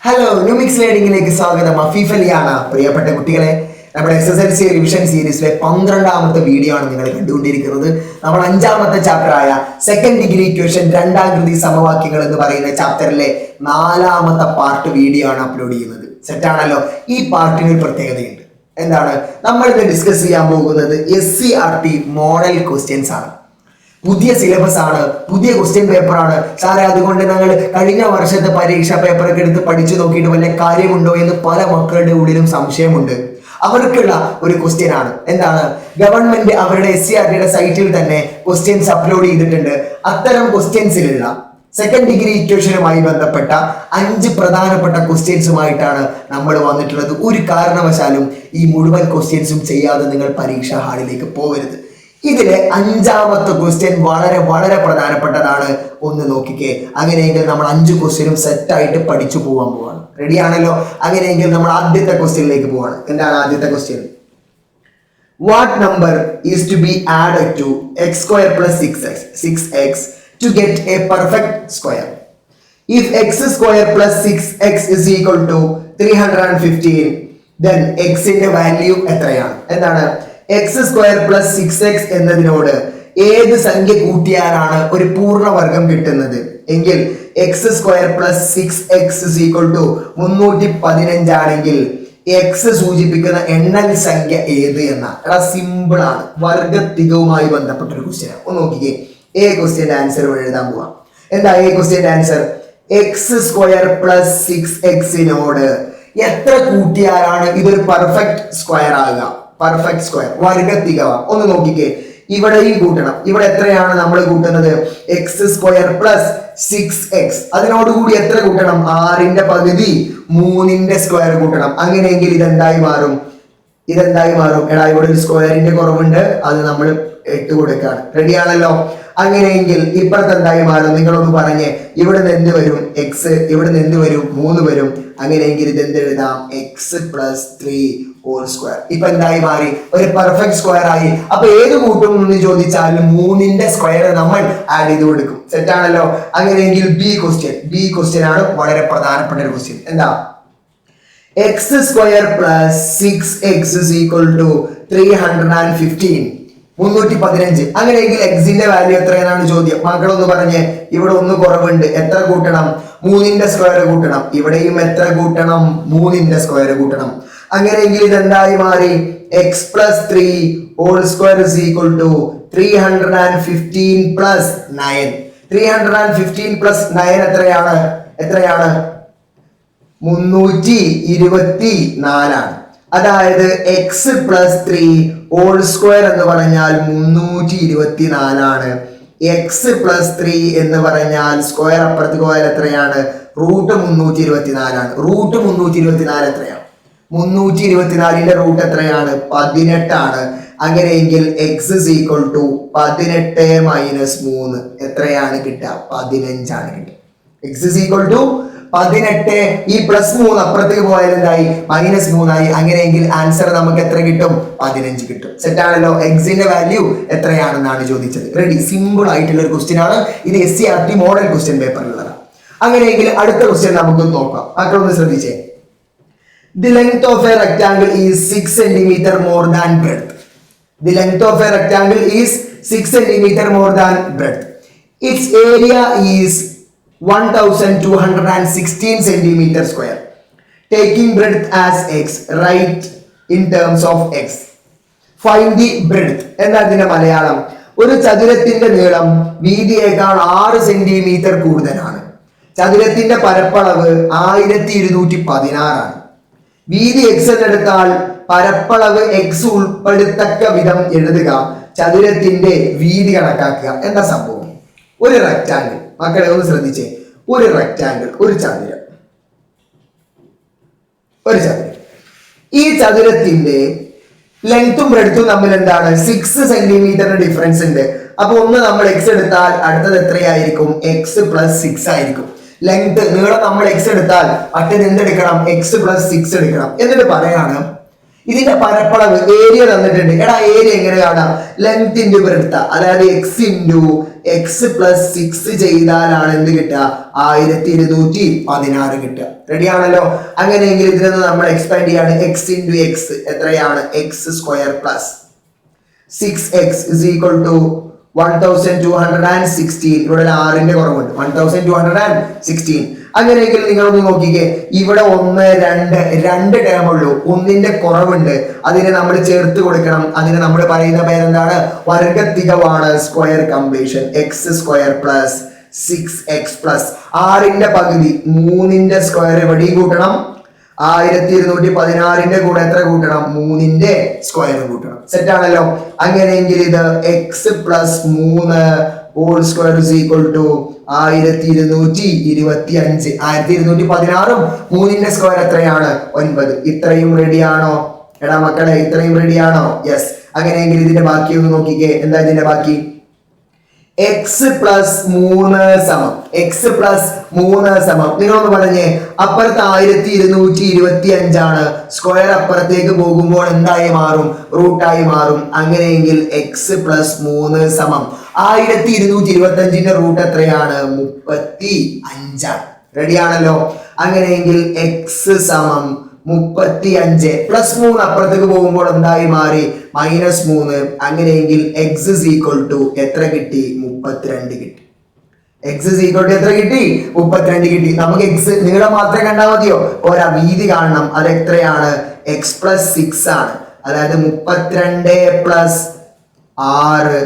Hello ന്യൂമിക്സ് ലേണിംഗിലേക്ക് സ്വാഗതം. അഫീഫ് അലിയാണ്. പ്രിയപ്പെട്ട കുട്ടികളെ, നമ്മുടെ SSLC റിവിഷൻ സീരീസിലെ 12ാമത്തെ വീഡിയോ ആണ് നിങ്ങൾ കണ്ടുകൊണ്ടിരിക്കുന്നത്. നമ്മൾ 5ാമത്തെ ചാപ്റ്റർ ആയ സെക്കൻഡ് ഡിഗ്രി ഇക്വേഷൻ രണ്ടാകൃതി സമവാക്യങ്ങൾ എന്ന് പറയുന്ന ചാപ്റ്ററിലെ 4ാമത്തെ പാർട്ട് വീഡിയോ ആണ് അപ്ലോഡ് ചെയ്യുന്നത്. സെറ്റാണല്ലോ. ഈ പാർട്ടിന് ഒരു പ്രത്യേകതയുണ്ട്. എന്താണ്? നമ്മൾ ഇത് ഡിസ്കസ് ചെയ്യാൻ പോകുന്നത് SCRT മോഡൽ ക്വസ്റ്റ്യൻസ് ആണ്. പുതിയ സിലബസ് ആണ്, പുതിയ ക്വസ്റ്റ്യൻ പേപ്പർ ആണ് സാറേ. അതുകൊണ്ട് ഞങ്ങൾ കഴിഞ്ഞ വർഷത്തെ പരീക്ഷാ പേപ്പറൊക്കെ എടുത്ത് പഠിച്ചു നോക്കിയിട്ട് വല്ല കാര്യമുണ്ടോ എന്ന് പല മക്കളുടെ ഉള്ളിലും സംശയമുണ്ട്. അവർക്കുള്ള ഒരു ക്വസ്റ്റ്യൻ ആണ്. എന്താണ്? ഗവൺമെന്റ് അവരുടെ SCRTയുടെ സൈറ്റിൽ തന്നെ ക്വസ്റ്റ്യൻസ് അപ്ലോഡ് ചെയ്തിട്ടുണ്ട്. അത്തരം ക്വസ്റ്റ്യൻസിലുള്ള സെക്കൻഡ് ഡിഗ്രി ഇക്വേഷനുമായി ബന്ധപ്പെട്ട 5 പ്രധാനപ്പെട്ട ക്വസ്റ്റ്യൻസുമായിട്ടാണ് നമ്മൾ വന്നിട്ടുള്ളത്. ഒരു കാരണവശാലും ഈ മുഴുവൻ ക്വസ്റ്റ്യൻസും ചെയ്യാതെ നിങ്ങൾ പരീക്ഷാ ഹാളിലേക്ക് പോകരുത്. ഇതിലെ 5ാമത്തെ ക്വസ്റ്റ്യൻ വളരെ വളരെ പ്രധാനപ്പെട്ടതാണ്. ഒന്ന് നോക്കിക്കേ. അങ്ങനെയെങ്കിൽ നമ്മൾ 5 ക്വസ്റ്റ്യനും സെറ്റ് ആയിട്ട് പഠിച്ചു പോകാൻ പോവാണ്. റെഡി ആണല്ലോ? അങ്ങനെയെങ്കിൽ നമ്മൾ ആദ്യത്തെ ക്വസ്റ്റ്യനിലേക്ക് പോവാണ്. എന്താണ് ആദ്യത്തെ question? What number is to be added to x² + 6x to get a perfect square? If x² + 6x is equal to 315, then x ന്റെ വാല്യൂ എത്രയാണ്? എന്താണ്? x² + 6x എന്നതിനോട് ഏത് സംഖ്യ കൂട്ടിയാലാണ് ഒരു പൂർണ്ണവർഗം കിട്ടുന്നത് എങ്കിൽ x² + 6x is equal to 315 ആണെങ്കിൽ x സൂചിപ്പിക്കുന്ന എണ്ണൽ സംഖ്യ ഏത് എന്ന സിമ്പിൾ ആണ്. വർഗത്തികവുമായി ബന്ധപ്പെട്ട ഒരു ക്വസ്റ്റ്യൻ. ഒന്ന് നോക്കിക്കേ. A ക്വസ്റ്റ്യന്റെ ആൻസർ എഴുതാൻ പോവാം. എന്താ A ക്വസ്റ്റ്യന്റെ ആൻസർ? x² + 6x എത്ര കൂട്ടിയാലാണ് ഇതൊരു പെർഫെക്റ്റ് സ്ക്വയർ ആകുക? പെർഫെക്റ്റ് സ്ക്വയർ വർഗത്തികവ. ഒന്ന് നോക്കിക്കേ. ഇവിടെയും കൂട്ടണം. ഇവിടെ എത്രയാണ് നമ്മൾ കൂട്ടുന്നത്? x² + 6x. അതിനോടുകൂടി എത്ര കൂട്ടണം? 6ന്റെ പകുതി 3ന്റെ സ്ക്വയർ കൂട്ടണം. അങ്ങനെയെങ്കിൽ ഇതെന്തായി മാറും? എടാ, ഇവിടെ ഒരു സ്ക്വയറിന്റെ കുറവുണ്ട്, അത് നമ്മൾ 8 കൊടുക്കാണ്. റെഡി ആണല്ലോ? അങ്ങനെയെങ്കിൽ ഇപ്പുറത്ത് എന്തായി മാറും? നിങ്ങളൊന്ന് പറഞ്ഞേ. ഇവിടെ നിന്ന് എന്ത് വരും? x. ഇവിടെ നിന്ന് എന്ത് വരും? 3 വരും. അങ്ങനെയെങ്കിൽ ഇത് എന്ത് എഴുതാം? x + 3² ഇപ്പൊ എന്തായി മാറി? ഒരു പെർഫെക്റ്റ് സ്ക്വയർ ആയി. അപ്പൊ ഏത് കൂട്ടും എന്ന് ചോദിച്ചാൽ 3ന്റെ സ്ക്വയർ നമ്മൾ ആഡ് ചെയ്ത് കൊടുക്കും. സെറ്റ് ആണല്ലോ? അങ്ങനെയെങ്കിൽ ബി ക്വസ്റ്റ്യൻ ആണ് വളരെ പ്രധാനപ്പെട്ട ഒരു ക്വസ്റ്റ്യൻ. എന്താ? x² + 6x is equal to 315. 315. അങ്ങനെയെങ്കിൽ എക്സിന്റെ വാല്യൂ എത്രയെന്നാണ് ചോദ്യം. മക്കളൊന്ന് പറഞ്ഞേ. ഇവിടെ ഒന്ന് കുറവുണ്ട്. എത്ര കൂട്ടണം? 3ന്റെ സ്ക്വയർ കൂട്ടണം. ഇവിടെയും എത്ര കൂട്ടണം? 3ന്റെ സ്ക്വയർ കൂട്ടണം. അങ്ങനെയെങ്കിൽ ഇതെന്തായി മാറി? x + 3² is equal to 315 + 9. 315 + 9 എത്രയാണ്? 324 ആണ്. അതായത് x + 3² എന്ന് പറഞ്ഞാൽ 324 ആണ്. x + 3 എന്ന് പറഞ്ഞാൽ സ്ക്വയർ അപ്പുറത്ത് പോയാൽ എത്രയാണ്? √324 ആണ്. √324 എത്രയാണ്? 324ന്റെ റൂട്ട് എത്രയാണ്? 18 ആണ്. അങ്ങനെയെങ്കിൽ x is equal to 18 - 3 എത്രയാണ് കിട്ടുക? 15 ആണ് കിട്ടുക. x is equal to 18. ഈ +3 അപ്പുറത്തേക്ക് പോയാൽ എന്തായി? -3 ആയി. അങ്ങനെയെങ്കിൽ ആൻസർ നമുക്ക് എത്ര കിട്ടും? 15 കിട്ടും. സെറ്റ് ആണല്ലോ? എക്സിന്റെ വാല്യൂ എത്രയാണെന്നാണ് ചോദിച്ചത്. റെഡി? സിമ്പിൾ ആയിട്ടുള്ള ഒരു ക്വസ്റ്റ്യൻ ആണ്. ഇത് SCRT മോഡൽ ക്വസ്റ്റ്യൻ പേപ്പറിലുള്ളതാണ്. അങ്ങനെയെങ്കിൽ അടുത്ത ക്വസ്റ്റ്യൻ നമുക്ക് നോക്കാം. മക്കളൊന്ന് ശ്രദ്ധിച്ചേ. The length of a rectangle is 6 cm more than breadth. The length of a rectangle is 6 cm more than breadth. Its area is 1216 cm². Taking breadth as x, write in terms of x. Find the breadth. എന്താ ഇതിന്റെ മലയാളം? ഒരു ചതുരത്തിന്റെ നീളം വീതിയേക്കാൾ 6 centimetre കൂടുതലാണ്. ചതുരത്തിന്റെ പരപ്പളവ് 1216 ആണ്. വീതി x എന്നെടുത്താൽ പരപ്പളവ് x ഉൾപ്പെടുത്തക്ക വിധം എഴുതുക. ചതുരത്തിന്റെ വീതി കണക്കാക്കുക. എന്താ സംഭവം? ഒരു റെക്റ്റാങ്കിൾ. മക്കളെ ഒന്ന് ശ്രദ്ധിച്ചേ. ഒരു റെക്റ്റാങ്കിൾ, ഒരു ചതുരം. ഈ ചതുരത്തിന്റെ ലെങ്ത്തും ബ്രെഡ്ത്തും തമ്മിൽ എന്താണ്? 6 സെന്റിമീറ്ററിന്റെ ഡിഫറൻസ് ഉണ്ട്. അപ്പൊ ഒന്ന് നമ്മൾ x എടുത്താൽ അടുത്തത് എത്രയായിരിക്കും? x + 6 ആയിരിക്കും. ലെങ്ത് നീളം നമ്മൾ x എടുത്താൽ മറ്റേത് എന്തെടുക്കണം? x + 6 എടുക്കണം. എന്നിട്ട് പറയാണ് ഇതിന്റെ പരപ്പളവ് ഏരിയ തന്നിട്ടുണ്ട്. എടാ, ഏരിയ എങ്ങനെ കാണാം? ലെങ്ത് ഇൻറ്റു ബ്രെഡ്ത്ത്, അതായത് x × എക്സ് പ്ലസ് 6 ചെയ്താലാണ് എന്ത് കിട്ടുക 1216 കിട്ടുക. റെഡി ആണല്ലോ. അങ്ങനെയെങ്കിൽ ഇതിൽ നിന്ന് നമ്മൾ എക്സ്പാൻഡ് ചെയ്യാണ്. എക്സ് ഇൻറ്റു എക്സ് എത്രയാണ്? X square plus 6x is equal to 1216. ഇവിടെ 6ന്റെ കുറവുണ്ട്. 1216. അങ്ങനെയെങ്കിൽ നിങ്ങളൊന്ന് നോക്കിക്കേ, ഇവിടെ 1 2 ടേം ഉള്ളൂ, ഒന്നിന്റെ കുറവുണ്ട്, അതിനെ നമ്മൾ ചേർത്ത് കൊടുക്കണം. അതിന് നമ്മൾ പറയുന്ന പേരെന്താണ്? വർഗത്തികവാണ്, square completion. X square plus 6x plus 6ന്റെ പകുതി 3ന്റെ സ്ക്വയർ എവിടെയും കൂട്ടണം. 1216ന്റെ കൂടെ എത്ര കൂട്ടണം? 3ന്റെ സ്ക്വയർ കൂട്ടണം. സെറ്റ് ആണല്ലോ. അങ്ങനെയെങ്കിൽ ഇത് x plus 3 whole square is equal to 1225. 1216ഉം 3ന്റെ സ്ക്വയർ എത്രയാണ്? 9. ഇത്രയും റെഡിയാണോ? എടാ മക്കളെ, ഇത്രയും റെഡിയാണോ? യെസ്. അങ്ങനെയെങ്കിൽ ഇതിന്റെ ബാക്കി ഒന്ന് നോക്കിക്കേ. എന്താ ഇതിന്റെ ബാക്കി? എക്സ് പ്ലസ് 3 സമം എക്സ് പ്ലസ് 3 സമം നിങ്ങളൊന്ന് പറഞ്ഞേ, അപ്പുറത്ത് 1225 ആണ്. സ്ക്വയർ അപ്പുറത്തേക്ക് പോകുമ്പോൾ എന്തായി മാറും? റൂട്ടായി മാറും. അങ്ങനെയെങ്കിൽ എക്സ് പ്ലസ് 3 സമം 1225ന്റെ റൂട്ട് എത്രയാണ്? 35. റെഡിയാണല്ലോ. അങ്ങനെയെങ്കിൽ എക്സ് സമം 35 പ്ലസ് 3 അപ്പുറത്തേക്ക് പോകുമ്പോൾ എന്തായി മാറി? -3. അങ്ങനെയെങ്കിൽ എക്സ് ഇസ് ഈക്വൽ ടു എത്ര കിട്ടി? 32 കിട്ടി. എക്സ് ഇസ് ഈക്വൽ ടു എത്ര കിട്ടി? 32 കിട്ടി. നമുക്ക് എക്സ് നീളം മാത്രമേ കണ്ടാൽ മതിയോ? പോരാ, വീതി കാണണം. അത് എത്രയാണ്? എക്സ് പ്ലസ് 6 ആണ്. അതായത് 32 പ്ലസ് 6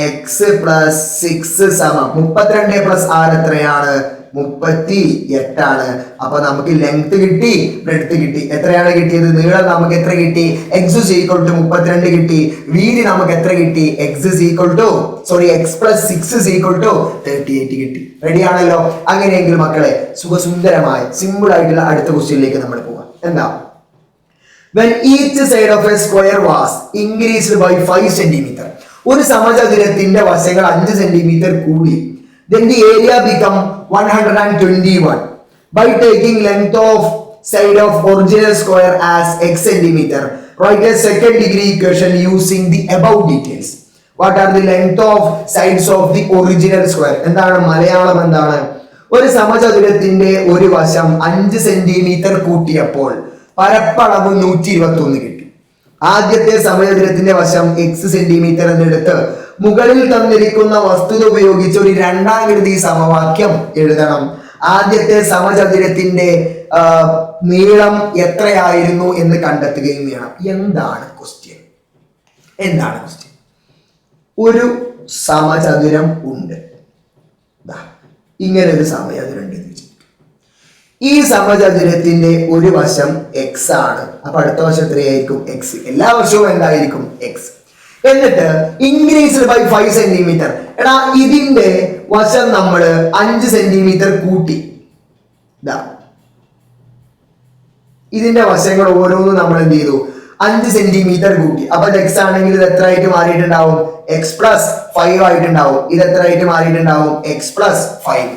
എക്സ് പ്ലസ് 6 സമം 32 പ്ലസ് 6 എത്രയാണ്? 38 ആണ്. അപ്പൊ നമുക്ക് ലെങ്ത് കിട്ടി, ബ്രെഡ്ത്ത് കിട്ടി. എത്രയാണ് കിട്ടിയത്? നീളം നമുക്ക് എത്ര കിട്ടി? എക്സ് ഇസ് ഈക്വൽ ടു 32 കിട്ടി. വീതി നമുക്ക് എത്ര കിട്ടി? X plus 6 is equal to 38 കിട്ടി. റെഡി ആണല്ലോ. അങ്ങനെയെങ്കിൽ മക്കളെ, സുഖസുന്ദരമായ സിമ്പിൾ ആയിട്ടുള്ള അടുത്ത ക്വസ്റ്റ്യനിലേക്ക് നമ്മൾ പോകാം. എന്താ? When each side of a square was increased by 5 cm, ഒരു സമചതുരത്തിന്റെ വശങ്ങൾ 5 സെന്റിമീറ്റർ കൂടി, then the area become 121. By taking length of side of original square as x centimeter, write a second degree equation using the above details. What are the length of sides of the original square? എന്താണ് മലയാളം? എന്താണ്? ഒരു സമചതുരത്തിന്റെ ഒരു വശം 5 centimetre കൂട്ടിയപ്പോൾ പരപ്പളവ് 121 കിട്ടി. ആദ്യത്തെ സമചതുരത്തിന്റെ വശം x centimetre എന്നെടുത്ത് മുകളിൽ തന്നിരിക്കുന്ന വസ്തുത ഉപയോഗിച്ച് ഒരു രണ്ടാകൃതി സമവാക്യം എഴുതണം. ആദ്യത്തെ സമചതുരത്തിന്റെ നീളം എത്രയായിരുന്നു എന്ന് കണ്ടെത്തുകയും വേണം. എന്താണ് ക്വസ്റ്റ്യൻ? ഒരു സമചതുരം ഉണ്ട്, ഇങ്ങനെ ഒരു സമചതുരം ഉണ്ട്. ഈ സമചതുരത്തിന്റെ ഒരു വശം x ആണ്. അപ്പൊ അടുത്ത വശം എത്രയായിരിക്കും? x. എല്ലാ വർഷവും എന്തായിരിക്കും? x. എന്നിട്ട് ഇൻക്രീസ്ഡ് ബൈ 5 സെന്റിമീറ്റർ. എടാ, ഇതിന്റെ വശം നമ്മൾ 5 സെന്റിമീറ്റർ കൂട്ടി. ഇതിന്റെ വശങ്ങൾ ഓരോന്നും നമ്മൾ എന്ത് ചെയ്തു? 5 സെന്റിമീറ്റർ കൂട്ടി. അപ്പൊ ഇത് x ആണെങ്കിൽ ഇത് എത്ര ആയിട്ട് മാറിയിട്ടുണ്ടാവും? x പ്ലസ് 5 ആയിട്ടുണ്ടാവും. ഇത് എത്ര ആയിട്ട് മാറിയിട്ടുണ്ടാവും? x plus 5.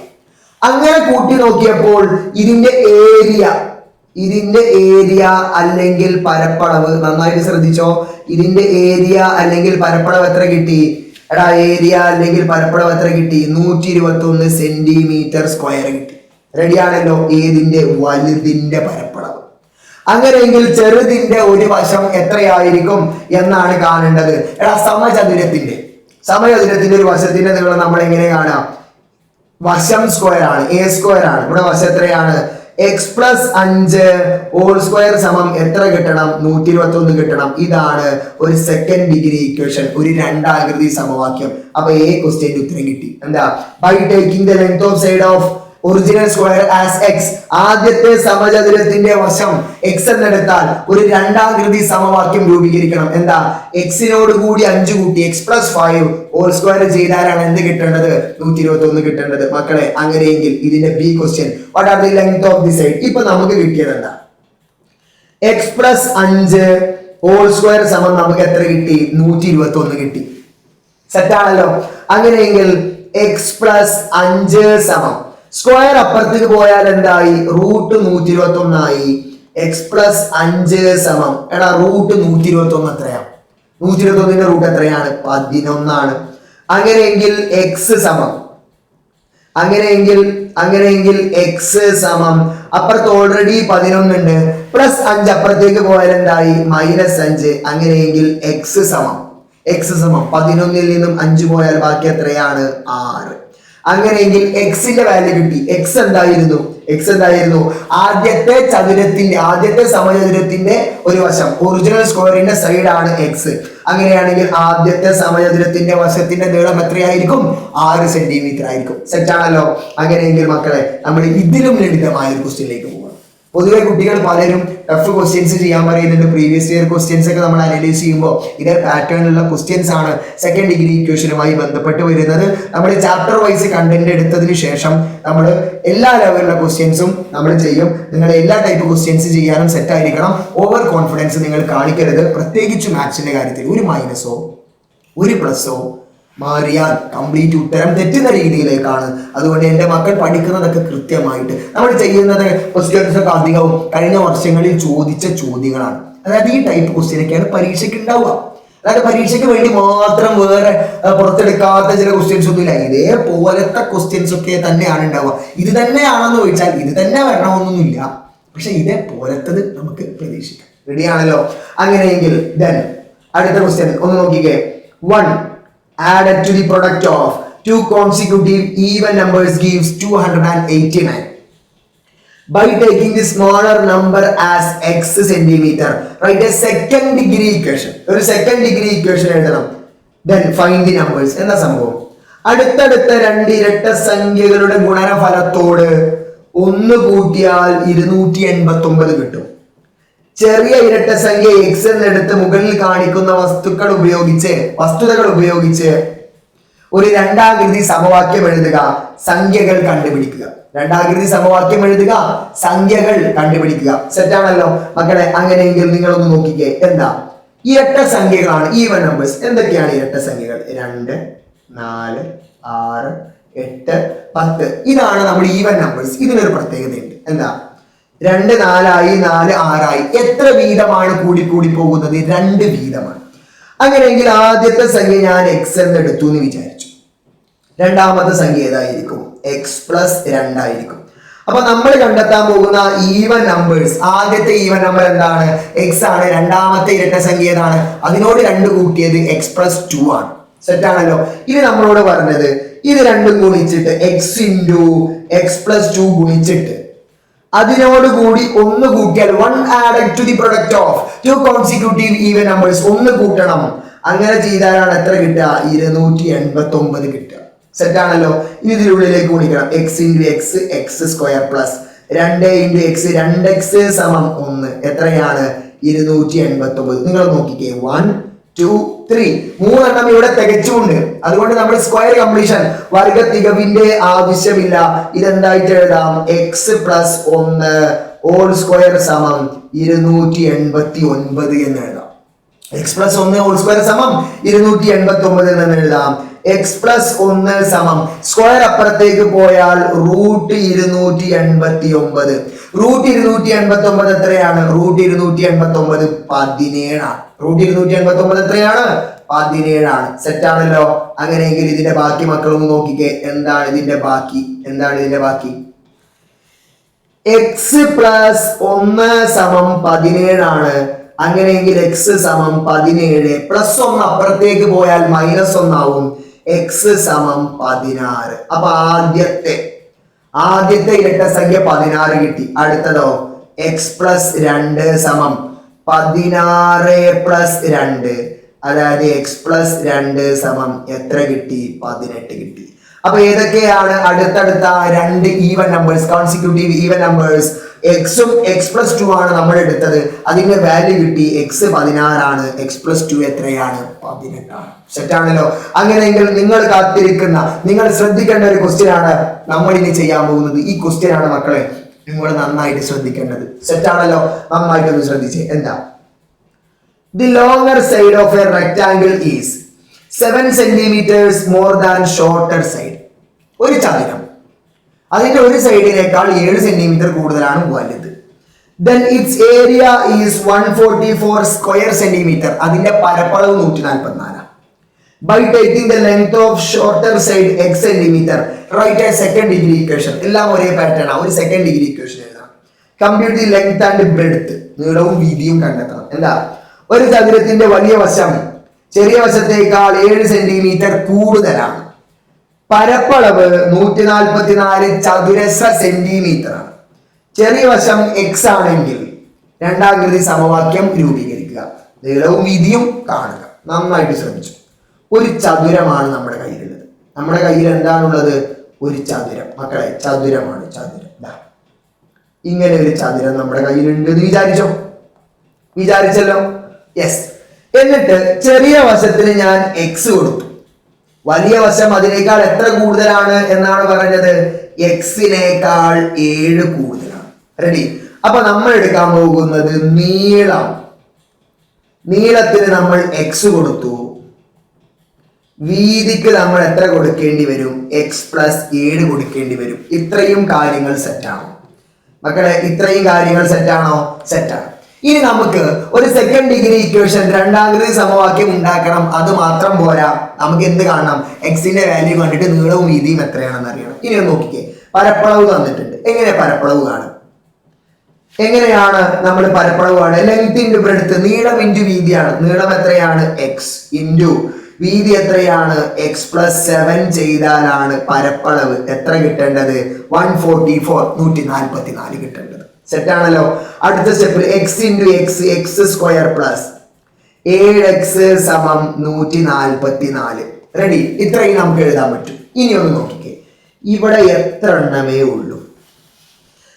അങ്ങനെ കൂട്ടി നോക്കിയപ്പോൾ ഇതിന്റെ ഏരിയ അല്ലെങ്കിൽ പരപ്പളവ്, നന്നായിട്ട് ശ്രദ്ധിച്ചോ, ഇതിന്റെ ഏരിയ അല്ലെങ്കിൽ പരപ്പളവ് എത്ര കിട്ടി? എടാ, ഏരിയ അല്ലെങ്കിൽ പരപ്പളവ് എത്ര കിട്ടി? 121 സെന്റിമീറ്റർ സ്ക്വയർ കിട്ടി. റെഡിയാണല്ലോ. ഏതിന്റെ? വലുതിന്റെ പരപ്പളവ്. അങ്ങനെയെങ്കിൽ ചെറുതിന്റെ ഒരു വശം എത്രയായിരിക്കും എന്നാണ് കാണേണ്ടത്. എടാ, സമചതുരത്തിന്റെ ഒരു വശത്തിന്റെ നീളം നമ്മൾ എങ്ങനെ കാണാം? വശം സ്ക്വയർ ആണ്, a സ്ക്വയർ ആണ്. ഇവിടെ വശം എത്രയാണ്? x പ്ലസ് 5 ഹോൾ സ്ക്വയർ സമം എത്ര കിട്ടണം? 121 കിട്ടണം. ഇതാണ് ഒരു സെക്കൻഡ് ഡിഗ്രി ഇക്വേഷൻ, ഒരു രണ്ടാകൃതി സമവാക്യം. അപ്പൊ a ക്വസ്റ്റ്യന്റെ ഉത്തരം കിട്ടി. എന്താ? By taking the length of side of original square as x. ആദ്യത്തെ സമചതുരത്തിന്റെ വശം x എന്നെടുത്താൽ ഒരു രണ്ടാകൃതി സമവാക്യം രൂപീകരിക്കണം. എന്താ? എക്സിനോട് കൂടി 5 കൂട്ടി x പ്ലസ് 5 ഹോൾ സ്ക്വയർ ചെയ്താലാണ് എന്ത് കിട്ടേണ്ടത്? 121 കിട്ടേണ്ടത്. മക്കളെ, അങ്ങനെയെങ്കിൽ ഇതിന്റെ B question, what are the length of the side? ഇപ്പൊ നമുക്ക് കിട്ടിയത് എന്താ? x പ്ലസ് 5 ഹോൾ സ്ക്വയർ സമം നമുക്ക് എത്ര കിട്ടി? 121 കിട്ടി. സെറ്റ് ആണല്ലോ. അങ്ങനെയെങ്കിൽ x പ്ലസ് 5 സമം സ്ക്വയർ അപ്പുറത്തേക്ക് പോയാൽ എന്തായി? റൂട്ട് 121 ആയി. x പ്ലസ് 5 സമം, എടാ, റൂട്ട് 121 എത്രയാണ്? 121ന്റെ റൂട്ട് എത്രയാണ്? 11 ആണ്. അങ്ങനെയെങ്കിൽ എക്സ് സമം അങ്ങനെയെങ്കിൽ എക്സ് സമം അപ്പുറത്ത് ഓൾറെഡി 11 ഉണ്ട്, പ്ലസ് 5 അപ്പുറത്തേക്ക് പോയാൽ എന്തായി -5. അങ്ങനെയെങ്കിൽ എക്സ് സമം 11 നിന്നും 5 പോയാൽ ബാക്കി എത്രയാണ് 6. അങ്ങനെയെങ്കിൽ എക്സിന്റെ വാല്യൂ കിട്ടി. എക്സ് എന്തായിരുന്നു ആദ്യത്തെ സമചതുരത്തിന്റെ ഒരു വശം, ഒറിജിനൽ സ്ക്വയറിന്റെ സൈഡാണ് എക്സ്. അങ്ങനെയാണെങ്കിൽ ആദ്യത്തെ സമചതുരത്തിന്റെ വശത്തിന്റെ നീളം എത്രയായിരിക്കും 6 സെന്റിമീറ്റർ ആയിരിക്കും. സെറ്റ് ആണല്ലോ. അങ്ങനെയെങ്കിൽ മക്കളെ നമ്മൾ ഇതിലും ലളിതമായ ഒരു ക്വസ്റ്റ്യനിലേക്ക് പോകാം. പൊതുവെ കുട്ടികൾ പലരും ടഫ് ക്വസ്റ്റ്യൻസ് ചെയ്യാൻ പറയുന്നുണ്ട്. പ്രീവിയസ് ഇയർ ക്വസ്റ്റ്യൻസ് ഒക്കെ നമ്മൾ അനലൈസ് ചെയ്യുമ്പോൾ ഇതേ പാറ്റേണിലുള്ള ക്വസ്റ്റ്യൻസ് ആണ് സെക്കൻഡ് ഡിഗ്രി ഇക്വേഷനുമായി ബന്ധപ്പെട്ട് വരുന്നത്. നമ്മൾ ചാപ്റ്റർ വൈസ് കണ്ടന്റ് എടുത്തതിന് ശേഷം നമ്മൾ എല്ലാ ലെവലിലുള്ള ക്വസ്റ്റ്യൻസും നമ്മൾ ചെയ്യും. നിങ്ങൾ എല്ലാ ടൈപ്പ് ക്വസ്റ്റ്യൻസ് ചെയ്യാനും സെറ്റ് ആയിരിക്കണം. ഓവർ കോൺഫിഡൻസ് നിങ്ങൾ കാണിക്കരുത്. പ്രത്യേകിച്ച് മാത്സിന്റെ കാര്യത്തിൽ ഒരു മൈനസോ ഒരു പ്ലസോ മാറിയാൽ കംപ്ലീറ്റ് ഉത്തരം തെറ്റുന്ന രീതിയിലേക്കാണ്. അതുകൊണ്ട് എൻ്റെ മക്കൾ പഠിക്കുന്നതൊക്കെ കൃത്യമായിട്ട് നമ്മൾ ചെയ്യുന്നത് ക്വസ്റ്റ്യൻസ് ഒക്കെ അധികവും കഴിഞ്ഞ വർഷങ്ങളിൽ ചോദിച്ച ചോദ്യങ്ങളാണ്. അതായത് ഈ ടൈപ്പ് ക്വസ്റ്റ്യനൊക്കെയാണ് പരീക്ഷയ്ക്ക് ഉണ്ടാവുക. അതായത് പരീക്ഷയ്ക്ക് വേണ്ടി മാത്രം വേറെ പുറത്തെടുക്കാത്ത ചില ക്വസ്റ്റ്യൻസ് ഒന്നുമില്ല. ഇതേപോലത്തെ ക്വസ്റ്റ്യൻസ് ഒക്കെ തന്നെയാണ് ഉണ്ടാവുക. ഇത് തന്നെയാണെന്ന് ചോദിച്ചാൽ ഇത് തന്നെ വരണമെന്നൊന്നുമില്ല, പക്ഷെ ഇതേപോലത്തത് നമുക്ക് പ്രതീക്ഷിക്കാം. റെഡിയാണല്ലോ. അങ്ങനെയെങ്കിൽ ദെൻ അടുത്ത ക്വസ്റ്റ്യൻ ഒന്ന് നോക്കിക്കേ. 1 added to the product of two consecutive even numbers gives 289. By taking the smaller number as x centimeter, write a second degree equation. ഒരു second degree equation എഴുതണം. Then find the numbers. എന്താ സംഭവം? അടുത്തടുത്ത 2 ഇരട്ട സംഖ്യകളുടെ ഗുണനഫലത്തോട് 1 കൂട്ടിയാൽ 289 കിട്ടും. ചെറിയ ഇരട്ട സംഖ്യ എക്സ് എന്നെടുത്ത് മുകളിൽ കാണിക്കുന്ന വസ്തുതകൾ ഉപയോഗിച്ച് ഒരു രണ്ടാകൃതി സമവാക്യം എഴുതുക, സംഖ്യകൾ കണ്ടുപിടിക്കുക. സെറ്റ് ആണല്ലോ മക്കളെ. അങ്ങനെയെങ്കിൽ നിങ്ങളൊന്ന് നോക്കിക്കേ. എന്താ ഇരട്ട സംഖ്യകളാണ്, ഈവൻ നമ്പേഴ്സ്. എന്തൊക്കെയാണ് ഇരട്ട സംഖ്യകൾ? 2, 4, 6, 8, 10. ഇതാണ് നമ്മുടെ ഈവൻ നമ്പേഴ്സ്. ഇതിനൊരു പ്രത്യേകതയുണ്ട്. എന്താ 2 4 ആയി, 4 6 ആയി. എത്ര വീതമാണ് കൂടി പോകുന്നത്? 2 വീതമാണ്. അങ്ങനെയെങ്കിൽ ആദ്യത്തെ സംഖ്യ ഞാൻ എക്സ് എന്ന് എടുത്തു എന്ന് വിചാരിച്ചു. രണ്ടാമത്തെ സംഖ്യ ഏതായിരിക്കും? എക്സ് പ്ലസ് 2 ആയിരിക്കും. അപ്പൊ നമ്മൾ കണ്ടെത്താൻ പോകുന്ന ഈവൻ നമ്പേഴ്സ്, ആദ്യത്തെ ഈവൻ നമ്പർ എന്താണ്? എക്സ് ആണ്. രണ്ടാമത്തെ ഇരട്ട സംഖ്യ ഏതാണ്? അതിനോട് 2 കൂട്ടിയത് എക്സ് പ്ലസ് 2 ആണ്. സെറ്റ് ആണല്ലോ. ഇത് നമ്മളോട് പറഞ്ഞത് ഇത് രണ്ടും ഗുണിച്ചിട്ട് എക്സ് ഇൻറ്റു എക്സ് പ്ലസ് 2 ഗുണിച്ചിട്ട് അതിനോട് കൂടി 1 കൂട്ടിയാൽ 1 added to the product of two consecutive even numbers 1 കൂട്ടണം. അങ്ങനെ ചെയ്താലാണ് എത്ര കിട്ടുക? 289 കിട്ടുക. സെറ്റ് ആണല്ലോ. ഇനി ഇതിനുള്ളിലേക്ക് ഗുണിക്കണം. X into X X square plus 2 into X 2x സമം 1 എത്രയാണ്? 289. നിങ്ങൾ നോക്കിക്കേ. 1 2 3 3 ഇവിടെ തികച്ചുണ്ട്. അതുകൊണ്ട് നമ്മൾ സ്ക്വയർ കംപ്ലീഷൻ വർഗ തികവിന്റെ ആവശ്യമില്ല. ഇതെന്തായിട്ട് എഴുതാം? എക്സ് പ്ലസ് 1 ഹോൾ സ്ക്വയർ സമം 289 എന്ന് എഴുതാം. എക്സ് പ്ലസ് 1 ഹോൾ സ്ക്വയർ സമം 289 എന്ന് എഴുതാം. എക്സ് പ്ലസ് 1 സമം സ്ക്വയർ അപ്പുറത്തേക്ക് പോയാൽ റൂട്ട് 289. റൂട്ട് 289 എത്രയാണ്? റൂട്ട് 289 17 ആണ്. റൂട്ട് 289 എത്രയാണ്? 17 ആണ്. സെറ്റ് ആണല്ലോ. അങ്ങനെയെങ്കിൽ ഇതിന്റെ ബാക്കി മക്കളൊന്ന് നോക്കിക്കേ. എന്താണ് ഇതിന്റെ ബാക്കി? എക്സ് പ്ലസ് 1 സമം 17 ആണ്. അങ്ങനെയെങ്കിൽ എക്സ് സമം 17 പ്ലസ് 1 അപ്പുറത്തേക്ക് പോയാൽ -1 ആവും. എക്സ് സമം 16. അപ്പൊ ആദ്യത്തെ ഇരട്ട സംഖ്യ 16 കിട്ടി. അടുത്തതോ എക്സ് പ്ലസ് 2 സമം 16 പ്ലസ് 2, അതായത് എക്സ് പ്ലസ് 2 സമം എത്ര കിട്ടി? 18 കിട്ടി. അപ്പൊ ഏതൊക്കെയാണ് അടുത്തടുത്ത 2 even numbers, consecutive even numbers? എക്സും എക്സ് പ്ലസ് 2 ആണ് നമ്മൾ എടുത്തത്. അതിന്റെ വാല്യൂ കിട്ടി. എക്സ് 16 ആണ്. എക്സ് പ്ലസ് 2 എത്രയാണ്? 18 ആണ്. സെറ്റ് ആണല്ലോ. അങ്ങനെയെങ്കിൽ നിങ്ങൾ കാത്തിരിക്കുന്ന, നിങ്ങൾ ശ്രദ്ധിക്കേണ്ട ഒരു ക്വസ്റ്റ്യൻ ആണ് നമ്മൾ ഇനി ചെയ്യാൻ പോകുന്നത്. ഈ ക്വസ്റ്റ്യൻ ആണ് മക്കളെ നിങ്ങൾ നന്നായിട്ട് ശ്രദ്ധിക്കേണ്ടത്. സെറ്റ് ആണല്ലോ. നന്നായിട്ടൊന്ന് ശ്രദ്ധിച്ചേ. എന്താ? The longer side of A rectangle is 7 centimeters more than shorter side. ഒരു ചതുരം അതിന്റെ ഒരു സൈഡിനേക്കാൾ 7 സെന്റിമീറ്റർ കൂടുതലാണ് വലുത്. Then its area is 144 square centimeter. അതിന്റെ പരപ്പളവ് 144. by taking the length of shorter side x centimeter, write a second degree equation. എല്ലാം ഒരേ പാറ്റേൺ ആണ്. ഒരു സെക്കൻഡ് ഡിഗ്രി ഇക്വേഷൻ എഴുതാം. Compute the length and breadth, നീളവും വീതിയും കണ്ടെത്തണം. എന്താ? ഒരു ചതുരത്തിന്റെ വലിയ വശം ചെറിയ വശത്തേക്കാൾ 7 സെന്റിമീറ്റർ കൂടുതലാണ്. പരപ്പളവ് 144 ചതുരശ്ര സെന്റിമീറ്റർ ആണ്. ചെറിയ വശം എക്സ് ആണെങ്കിൽ രണ്ടാകൃതി സമവാക്യം രൂപീകരിക്കുക. നീളവും വീതിയും കാണുക. നന്നായിട്ട് ശ്രമിച്ചു. ഒരു ചതുരമാണ് നമ്മുടെ കയ്യിലുള്ളത്. നമ്മുടെ കയ്യിൽ എന്താണുള്ളത്? ഒരു ചതുരം. മക്കളെ, ചതുരമാണ്. ചതുരം ഇങ്ങനെ ഒരു ചതുരം നമ്മുടെ കയ്യിലുണ്ട് എന്ന് വിചാരിച്ചല്ലോ. യെസ്. എന്നിട്ട് ചെറിയ വശത്തിന് ഞാൻ എക്സ് കൊടുത്തു. വലിയ വശം അതിനേക്കാൾ എത്ര കൂടുതലാണ് എന്നാണ് പറഞ്ഞത്? എക്സിനേക്കാൾ 7 കൂടുതലാണ്. റെഡി? അപ്പൊ നമ്മൾ എടുക്കാൻ പോകുന്നത് നീളം. നീളത്തിന് നമ്മൾ എക്സ് കൊടുത്തു. വീതിക്ക് നമ്മൾ എത്ര കൊടുക്കേണ്ടി വരും? എക്സ് പ്ലസ് 7 കൊടുക്കേണ്ടി വരും. ഇത്രയും കാര്യങ്ങൾ സെറ്റാണോ മക്കളെ? ഇത്രയും കാര്യങ്ങൾ സെറ്റാണോ? സെറ്റാണ്. ഇനി നമുക്ക് ഒരു സെക്കൻഡ് ഡിഗ്രി ഇക്വേഷൻ, രണ്ടാകൃതി സമവാക്യം ഉണ്ടാക്കണം. അത് മാത്രം പോരാ, നമുക്ക് എന്ത് കാണണം? എക്സിന്റെ വാല്യൂ കണ്ടിട്ട് നീളവും വീതിയും എത്രയാണെന്ന് അറിയണം. ഇനി ഒന്ന് നോക്കിക്കേ. പരപ്പളവ് തന്നിട്ടുണ്ട്. എങ്ങനെ പരപ്പളവ് കാണും? എങ്ങനെയാണ് നമ്മൾ പരപ്പളവ് കാണുക? ലെങ്ത് ഇൻറ്റു ബ്രെഡ്ത്ത്, നീളം ഇൻറ്റു വീതിയാണ്. നീളം എത്രയാണ്? എക്സ് ഇൻറ്റു വീതി എത്രയാണ്? എക്സ് പ്ലസ് 7 ചെയ്താലാണ് പരപ്പളവ് എത്ര കിട്ടേണ്ടത്? 144 144 കിട്ടേണ്ടത്. സെറ്റാണല്ലോ. അടുത്ത സ്റ്റെപ്പിൽ X into X, X square plus 7x സമം 144. റെഡി? ഇത്രയും നമുക്ക് എഴുതാൻ പറ്റും. ഇനി ഒന്ന് നോക്കിക്കേ. ഇവിടെ എത്ര എണ്ണമേ ഉള്ളൂ?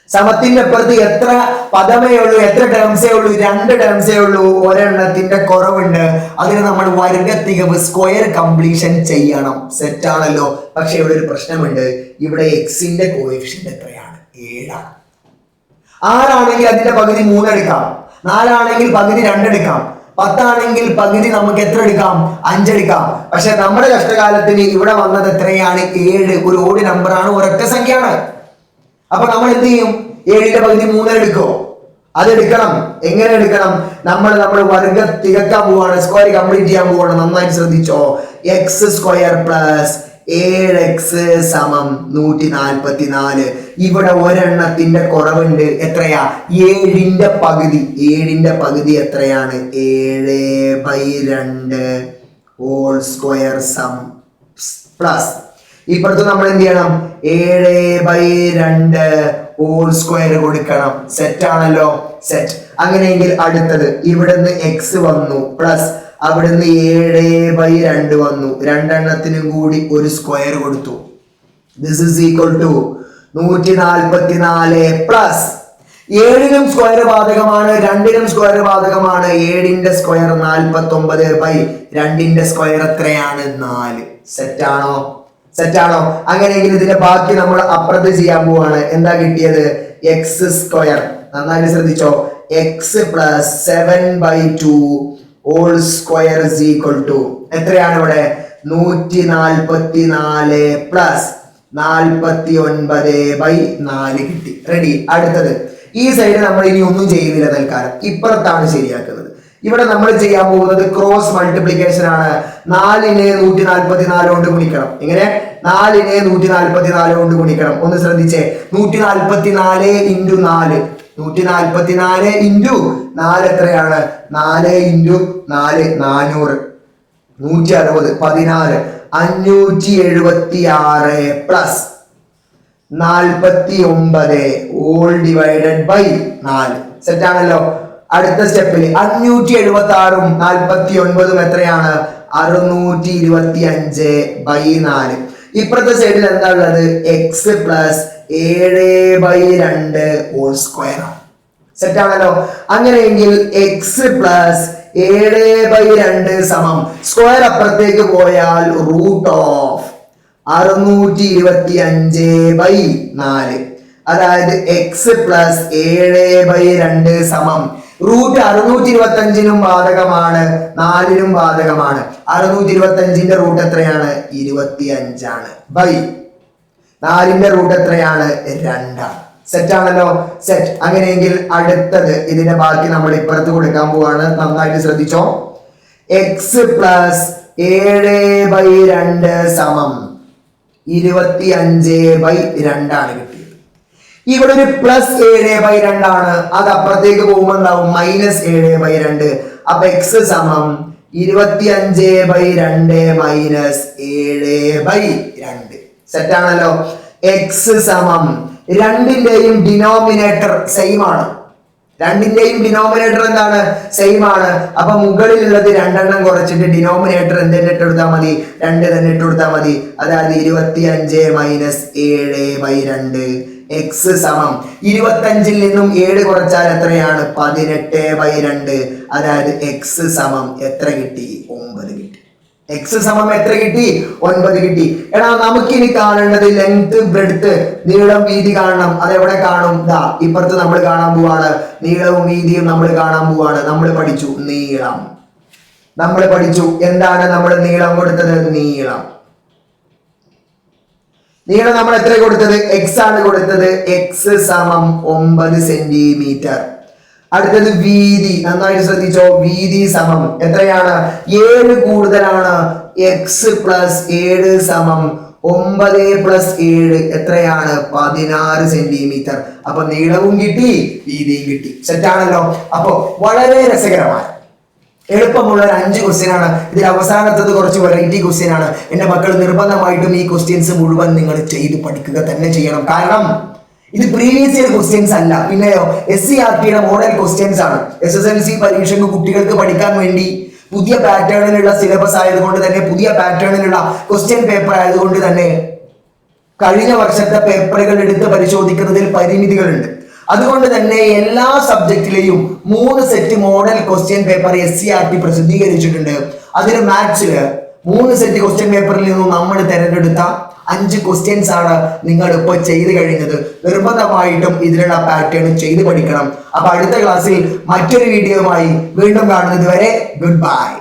സമത്തിന്റെ അപ്പുറത്ത് എത്ര പദമേ ഉള്ളൂ? എത്ര ടേംസേ ഉള്ളൂ? 2 ടേംസേ ഉള്ളൂ. ഒരെണ്ണത്തിന്റെ കുറവുണ്ട്. അതിന് നമ്മൾ വർഗത്തികവ്, സ്ക്വയർ കംപ്ലീഷൻ ചെയ്യണം. സെറ്റാണല്ലോ. പക്ഷെ ഇവിടെ ഒരു പ്രശ്നമുണ്ട്. ഇവിടെ എക്സിന്റെ കോഎഫിഷ്യന്റ് എത്രയാണ്? 7 ആണ്. 6 ആണെങ്കിൽ അതിന്റെ പകുതി 3 എടുക്കാം. 4 ആണെങ്കിൽ പകുതി 2 എടുക്കാം. 10 ആണെങ്കിൽ പകുതി നമുക്ക് എത്ര എടുക്കാം? 5 എടുക്കാം. പക്ഷെ നമ്മുടെ കഷ്ടകാലത്തിന് ഇവിടെ വന്നത് എത്രയാണ്? 7. ഒരു ഓഡ് നമ്പർ ആണ്, ഒരൊറ്റ സംഖ്യയാണ്. അപ്പൊ നമ്മൾ എന്ത് ചെയ്യും? 7ന്റെ പകുതി 3 എടുക്കോ? അതെടുക്കണം. എങ്ങനെ എടുക്കണം? നമ്മൾ വർഗ തികക്കാൻ പോവാണ്, സ്ക്വയർ കംപ്ലീറ്റ് ചെയ്യാൻ പോവാണ്. നന്നായിട്ട് ശ്രദ്ധിച്ചോ. എക്സ് സ്ക്വയർ പ്ലസ് 7x സമം 144. ഇവിടെ ഒരെണ്ണത്തിന്റെ കുറവുണ്ട്. എത്രയാ? 7ന്റെ പകുതി. 7ന്റെ പകുതി എത്രയാണ്? 7/2 ഹോൾ സ്ക്വയർ സം പ്ലസ് ഇപ്പുറത്ത് നമ്മൾ എന്ത് ചെയ്യണം? 7/2 ഹോൾ സ്ക്വയർ കൊടുക്കണം. സെറ്റ് ആണല്ലോ. സെറ്റ്. അങ്ങനെയെങ്കിൽ അടുത്തത് ഇവിടുന്ന് എക്സ് വന്നു പ്ലസ് അവിടുന്ന് 7/2 വന്നു. രണ്ടെണ്ണത്തിനും കൂടി ഒരു സ്ക്വയർ കൊടുത്തു. This is equal to 144 plus 7നും സ്ക്വയർ ബാധകമാണ്, 2നും സ്ക്വയർ ബാധകമാണ്. 7ന്റെ സ്ക്വയർ 49/2ന്റെ സ്ക്വയർ എത്രയാണ്? 4. സെറ്റാണോ? സെറ്റാണോ? അങ്ങനെയെങ്കിൽ ഇതിന്റെ ബാക്കി നമ്മൾ അപ്പുറത്ത് ചെയ്യാൻ പോവാണ്. എന്താ കിട്ടിയത്? X square. നന്നായിട്ട് ശ്രദ്ധിച്ചോ. X plus 7/2 whole square is equal to എത്രയാണ്? ഇവിടെ 144 പ്ലസ് 49/4 കിട്ടി. റെഡി? അടുത്തത് ഈ സൈഡ് നമ്മൾ ഇനി ഒന്നും ചെയ്യുന്നില്ല തൽക്കാലം. ഇപ്പുറത്താണ് ശരിയാക്കുന്നത്. ഇവിടെ നമ്മൾ ചെയ്യാൻ പോകുന്നത് ക്രോസ് മൾട്ടിപ്ലിക്കേഷൻ ആണ്. 4നെ 144 കൊണ്ട് ഗുണിക്കണം. എങ്ങനെ? 4നെ 144 കൊണ്ട് ഗുണിക്കണം. ഒന്ന് ശ്രദ്ധിച്ചേ. 144 ഇൻറ്റു 4, 144 ഇൻറ്റു 4 എത്രയാണ്? 4 into 4 400, 160, 14, 576 plus 49 all divided by 4. Set ആണല്ലോ. അടുത്ത സ്റ്റെപ്പിൽ 576ഉം 49ഉം എത്രയാണ്? 625/4. ഇപ്പുറത്തെ സൈഡിൽ എന്താ ഉള്ളത്? എക്സ് പ്ലസ് 7/2 ഹോൾ സ്ക്വയർ ആണ്. സെറ്റ് ആണല്ലോ. അങ്ങനെയെങ്കിൽ എക്സ് പ്ലസ് 7/2 സമം സ്ക്വയർ അപ്പുറത്തേക്ക് പോയാൽ റൂട്ട് ഓഫ് 625/4. അതായത് എക്സ് പ്ലസ് 7/2 സമം റൂട്ട് 625നും ബാധകമാണ്, 4നും ബാധകമാണ്. 625ന്റെ റൂട്ട് എത്രയാണ്? 25 ആണ്. ബൈ 4ന്റെ റൂട്ട് എത്രയാണ്? 2 ആണ്. സെറ്റ് ആണല്ലോ. സെറ്റ്. അങ്ങനെയെങ്കിൽ അടുത്തത് ഇതിന്റെ ബാക്കി നമ്മൾ ഇപ്പുറത്ത് കൊടുക്കാൻ പോവാണ്. നന്നായിട്ട് ശ്രദ്ധിച്ചോ. എക്സ് പ്ലസ് 7/2 സമം 25/2 ആണ് കിട്ടിയത്. ഇവിടെ ഒരു +7/2 ആണ്, അത് അപ്പുറത്തേക്ക് പോകുമ്പോൾ എന്താവും -7/2. അപ്പൊ എക്സ് സമം 25/2 -7/2. സെറ്റ് ആണല്ലോ. എക്സ് സമം രണ്ടിന്റെയും ഡിനോമിനേറ്റർ സെയിം ആണ്. രണ്ടിന്റെയും ഡിനോമിനേറ്റർ എന്താണ്? സെയിം ആണ്. അപ്പൊ മുകളിലുള്ളത് 2 എണ്ണം കുറച്ചിട്ട് ഡിനോമിനേറ്റർ എന്തെങ്കിലും ഇട്ടെടുത്താൽ മതി, 2 തന്നെ ഇട്ടുകൊടുത്താൽ മതി. അതായത് 25 -7/2. എക്സ് സമം 25-ൽ നിന്നും 7 കുറച്ചാൽ എത്രയാണ്? 18/2. അതായത് എക്സ് സമം എത്ര കിട്ടി? 9 കിട്ടി. എക്സ് സമം എത്ര കിട്ടി? 9 കിട്ടി. എടാ നമുക്കിനി കാണേണ്ടത് ലെങ്ത്, ബ്രെഡ്ത്ത്, നീളം, വീതി കാണണം. അതെവിടെ കാണും? ദാ ഇപ്പുറത്ത് നമ്മൾ കാണാൻ പോവാണ്. നീളവും വീതിയും നമ്മൾ കാണാൻ പോവാണ്. നമ്മൾ പഠിച്ചു നീളം. നമ്മൾ പഠിച്ചു എന്താണ് നമ്മൾ നീളം കൊടുത്തത്? നീളം നമ്മൾ എത്ര കൊടുത്തത്? എക്സ് ആണ് കൊടുത്തത്. എക്സ് സമം 9 സെന്റിമീറ്റർ. അടുത്തത് വീതി. നന്നായിട്ട് ശ്രദ്ധിച്ചോ. വീതി സമം എത്രയാണ്? 7 കൂടുതലാണ്. എക്സ് പ്ലസ് 7 സമം 9 + 7 എത്രയാണ്? 16 സെന്റിമീറ്റർ. അപ്പൊ നീളവും കിട്ടി, വീതിയും കിട്ടി. സെറ്റ് ആണല്ലോ. അപ്പൊ വളരെ രസകരമായ എളുപ്പമുള്ള ഒരു 5 ക്വസ്റ്റ്യൻ ആണ്. ഇതിൽ അവസാനത്തത് കുറച്ച് വെറൈറ്റി ക്വസ്റ്റ്യൻ ആണ്. എന്റെ മക്കൾ നിർബന്ധമായിട്ടും ഈ ക്വസ്റ്റ്യൻസ് മുഴുവൻ നിങ്ങൾ ചെയ്ത് പഠിക്കുക തന്നെ ചെയ്യണം. കാരണം ഇത് പ്രീവിയസ് ഇയർ ക്വസ്റ്റ്യൻസ് അല്ല, പിന്നെയോ SCERTയുടെ മോഡൽ ക്വസ്റ്റ്യൻസ് ആണ്. SSLC പരീക്ഷയ്ക്ക് കുട്ടികൾക്ക് പഠിക്കാൻ വേണ്ടി പുതിയ പാറ്റേണിലുള്ള സിലബസ് ആയതുകൊണ്ട് തന്നെ, പുതിയ പാറ്റേണിലുള്ള ക്വസ്റ്റ്യൻ പേപ്പർ ആയതുകൊണ്ട് തന്നെ കഴിഞ്ഞ വർഷത്തെ പേപ്പറുകൾ എടുത്ത് പരിശോധിക്കുന്നതിൽ പരിമിതികളുണ്ട്. അതുകൊണ്ട് തന്നെ എല്ലാ സബ്ജക്റ്റിലെയും 3 set model question paper SCERT പ്രസിദ്ധീകരിച്ചിട്ടുണ്ട്. അതിൽ മാത്സില് 3 സെറ്റ് ക്വസ്റ്റ്യൻ പേപ്പറിൽ നിന്നും നമ്മൾ തിരഞ്ഞെടുത്ത 5 ക്വസ്റ്റ്യൻസ് ആണ് നിങ്ങൾ ഇപ്പൊ ചെയ്ത് കഴിഞ്ഞത്. നിർബന്ധമായിട്ടും ഇതിലുള്ള പാറ്റേൺ ചെയ്ത് പഠിക്കണം. അപ്പൊ അടുത്ത ക്ലാസ്സിൽ മറ്റൊരു വീഡിയോയുമായി വീണ്ടും കാണുന്നത് വരെ ഗുഡ് ബൈ.